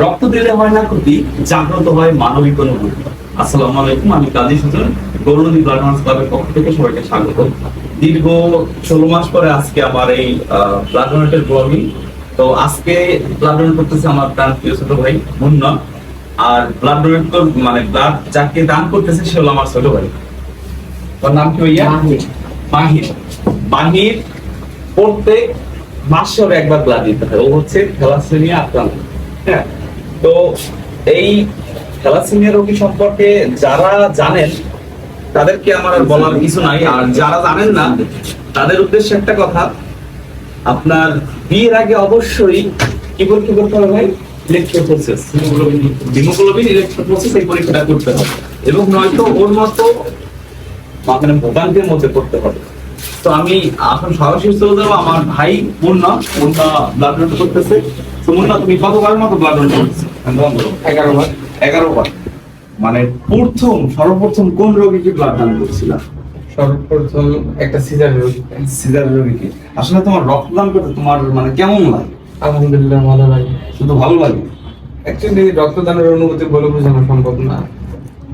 রক্ত দিলে হয় না ক্ষতি, জাগ্রত হয় মানবিক অনুভূতি। আসসালামু আলাইকুম, আমি কাজী সুজন, গৌরনদী ব্লাড ডোনার্স ক্লাবের পক্ষ থেকে সবাইকে স্বাগত। দীর্ঘ 16 মাস পরে আজকে আমার এই ব্লাড ডোনেটের ব্লগিং। তো আজকে ব্লাড ডোনেট করতেছে আমার প্রাণ প্রিয় ছোট ভাই মুন্না। আর ব্লাড ডোনেট মানে ব্লাড যাকে দান করতেছে সে হলো আমার ছোট ভাই। ওর নাম কি ভাইয়া? মাহির। মাহির প্রত্যেক মাসে ওর একবার ব্লাড দিতে হয়। ও হচ্ছে থ্যালাসেমিয়া আক্রান্ত। হ্যাঁ, তো এই থ্যালাসেমিয়া রোগী সম্পর্কে যারা জানেন তাদেরকে আমার আর বলার কিছু নাই, আর যারা জানেন না তাদের উদ্দেশ্যে একটা কথা, আপনার বিয়ের আগে অবশ্যই কি করতে হবে ভাই? ইলেকট্রোফোরেসিস, হিমোগ্লোবিন ইলেকট্রোফোরেসিস, এই পরীক্ষাটা করতে হবে, এবং নয়তো ওর মতো মানে ভোগান্তির মধ্যে করতে হবে। তো আমি এখন সরাসরি চলে যাবো আমার ভাই মুন্না ব্লাড ডোনেট করতেছে। তো মুন্না, তুমি কতবারের মতো ব্লাড ডোনেট করতেছো? 11 বার। 11 বার। মানে সর্বপ্রথম কোন রোগীকে ব্লাড দান করছিলা? সর্বপ্রথম একটা সিজার রোগীকে। আসলে তোমার রক্তদান করতে তোমার মানে কেমন লাগে? আলহামদুলিল্লাহ ভালো লাগে। শুধু ভালো লাগে? অ্যাকচুয়ালি রক্তদানের অনুভূতি বলে বোঝানো সম্ভব না।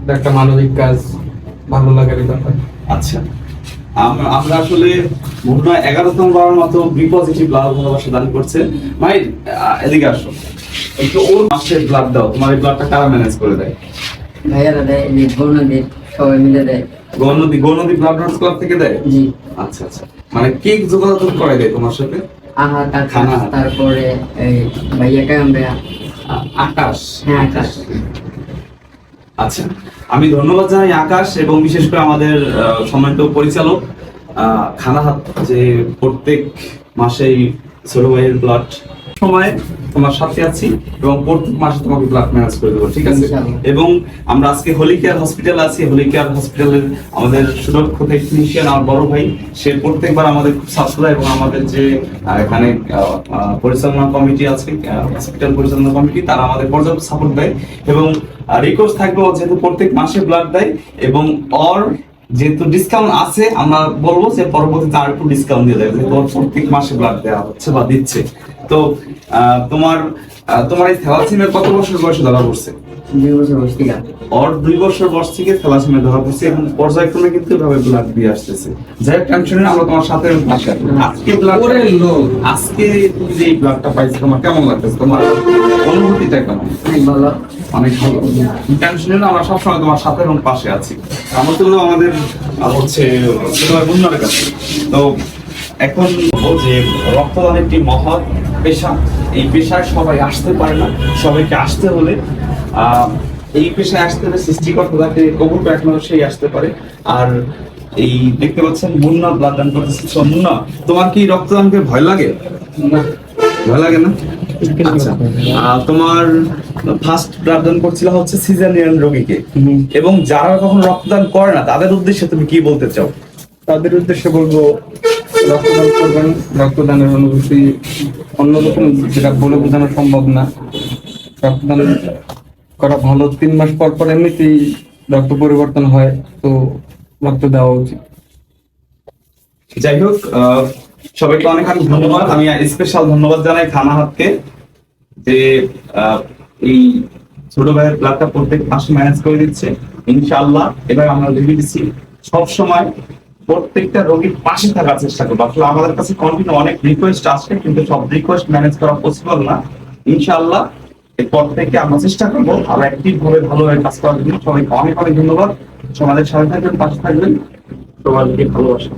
এটা একটা মানবিক কাজ, ভালো লাগার ব্যাপার। আচ্ছা, আমরা আসলে মুন্না 11তম বারের মতো বি পজিটিভ ব্লাড ভালোবাসা দান করছে। ভাই এদিকে আসো, একটু ওর মাসের ব্লাড দাও। তোমার এই ব্লাডটা কারা ম্যানেজ করে দেয়? ভাইয়ারা দেয়, গৌরনদী সবাই মিলে দেয়। গৌরনদী ব্লাড ডোনার্স ক্লাব থেকে দেয়? জি। আচ্ছা আচ্ছা, মানে কে যোগাযোগ করে দেয় তোমার সাথে? আহার কাকা, খানা। তারপরে এই ভাইয়া কায়াম ভাইয়া। আকাশ। হ্যাঁ, আকাশ। আচ্ছা, আমি ধন্যবাদ জানাই আকাশ এবং বিশেষ করে আমাদের সম্মানিত পরিচালক খানাহাত, যে প্রত্যেক মাসেই ছোট ভাইয়ের ব্লাড সময় তোমার সাথে আছি এবং প্রত্যেক মাসে তোমাকে ব্লাড ম্যানেজ করে দেবো, ঠিক আছে? এবং আমরা আজকে হোলি কেয়ার হসপিটালে আছি। হোলি কেয়ার হসপিটালের আমাদের সুদক্ষ টেকনিশিয়ান আমার বড় ভাই, সে প্রত্যেকবার আমাদের খুব সাশ্রয়, এবং আমাদের যে এখানে পরিচালনা কমিটি আছে, হসপিটাল পরিচালনা কমিটি, তারা আমাদের পর্যাপ্ত সাপোর্ট দেয়। এবং রিকোয়েস্ট থাকবে, যেহেতু প্রত্যেক মাসে ব্লাড দেয় এবং যেহেতু ডিসকাউন্ট আছে, আমরা বলবো যে পরবর্তীতে আর একটু ডিসকাউন্ট দিয়ে দেবে, যেহেতু প্রত্যেক মাসে ব্লাড দেওয়া হচ্ছে বা দিচ্ছে। তো তোমার এই থ্যালাসেমিয়া কত বছর বয়সে ধরা পড়ছে? 2 বছর বয়স থেকে। ওর 2 বছর বয়স থেকে থ্যালাসেমিয়া ধরা পড়ছে এবং পর্যায়ক্রমে কিন্তু এভাবে ব্লাড দিয়ে আসতেছে। যাই হোক, টেনশন নেই, আমরা তোমার সাথে পাশে আছি। আজকে তুমি যে এই ব্লাডটা পাইছো, তোমার কেমন লাগতেছে? তোমার অনুভূতিটা কেমন? অনেক ভালো। অনেক ভালো। টেনশন নেই, আমরা সবসময় তোমার সাথে এবং পাশে আছি। আমরা তো আমাদের হচ্ছে মুন্নার কাছে। তো এখন যে রক্তদান একটি মহৎ পেশা, এই পেশায় সবাই আসতে পারে না। সবাইকে আসতে হলে এই পেশায় আসতে হলে সৃষ্টিকর্তা তাকে কবুল করে, একমাত্র সেই আসতে পারে। আর এই দেখতে পাচ্ছেন মুন্না ব্লাড দান করতেছে। মুন্না, তোমার কি রক্তদানকে ভয় লাগে? ভয় লাগে না? আচ্ছা, তোমার ফার্স্ট ব্লাড দান করছিল হচ্ছে সিজারিয়ান রোগীকে, এবং যারা কখন রক্তদান করে না তাদের উদ্দেশ্যে তুমি কি বলতে চাও? তাদের উদ্দেশ্যে বলবো, রক্তদান করবেন। রক্তদানের অনুভূতি অন্যরকম, যেটা বলে বোঝানো সম্ভব না। রক্তদান করা ভালো। 3 মাস পর পর এমনিতেই রক্ত পরিবর্তন হয়, তো রক্ত দেওয়া উচিত। যাই হোক, সবাইকে অনেক অনেক ধন্যবাদ। আমি স্পেশাল ধন্যবাদ জানাই খানাহাতকে, যে এই ছোট ভাইয়ের ব্লাডটা প্রত্যেক মাসে ম্যানেজ করে দিচ্ছে। ইনশাআল্লাহ এবার আমরা ভেবে দিচ্ছি সবসময় প্রত্যেকটা রোগীর পাশে থাকার চেষ্টা করবো। আসলে আমাদের কাছে কন্টিনিউ অনেক রিকোয়েস্ট আসছে, কিন্তু সব রিকোয়েস্ট ম্যানেজ করা পসিবল না। ইনশাআল্লাহ এরপর থেকে আমরা চেষ্টা করবো আরো অ্যাক্টিভ ভাবে ভালোভাবে কাজ করার জন্য। সবাইকে অনেক অনেক ধন্যবাদ। সমাজের সাথে থাকবেন, পাশে থাকবেন। সবাইকে ভালোবাসা।